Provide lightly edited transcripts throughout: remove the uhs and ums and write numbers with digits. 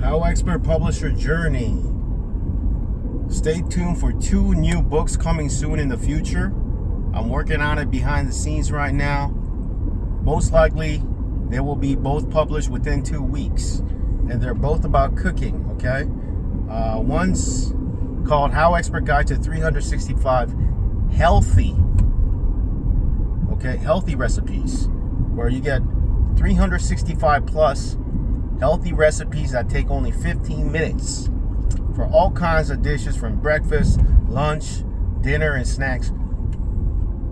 HowExpert Publisher Journey. Stay tuned for 2 new books coming soon in the future. I'm working on it behind the scenes right now. Most likely, they will be both published within 2 weeks. And they're both about cooking, okay? One's called HowExpert Guide to 365 Healthy recipes, where you get 365 plus healthy recipes that take only 15 minutes for all kinds of dishes, from breakfast, lunch, dinner, and snacks,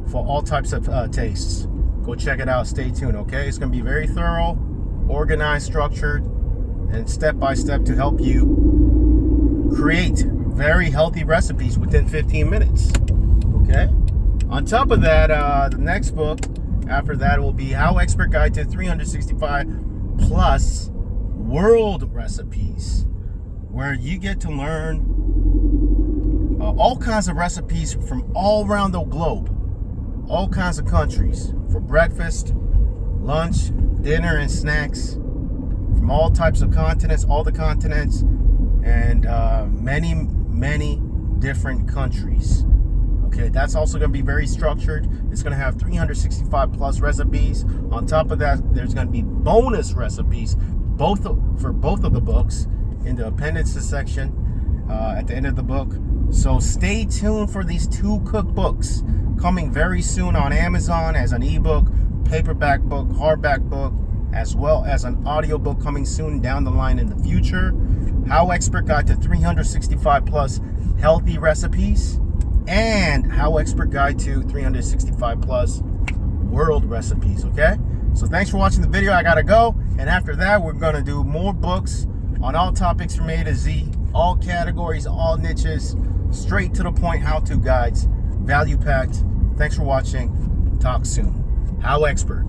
for all types of tastes. Go check it out. Stay tuned, okay? It's going to be very thorough, organized, structured, and step-by-step to help you create very healthy recipes within 15 minutes, okay? On top of that, the next book after that will be HowExpert Guide to 365 plus world recipes, where you get to learn all kinds of recipes from all around the globe, all kinds of countries, for breakfast, lunch, dinner, and snacks, from all types of continents, all the continents, and many different countries. Okay, that's also going to be very structured. It's going to have 365 plus recipes. On top of that, there's going to be bonus recipes for both of the books in the appendices section at the end of the book. So stay tuned for these 2 cookbooks coming very soon on Amazon as an ebook, paperback book, hardback book, as well as an audiobook coming soon down the line in the future. HowExpert Guide to 365 plus healthy recipes, and HowExpert Guide to 365 plus world recipes, okay? So thanks for watching the video. I gotta go, and after that we're gonna do more books on all topics from A to Z, all categories, all niches, straight to the point how-to guides, value packed. Thanks for watching. Talk soon. HowExpert.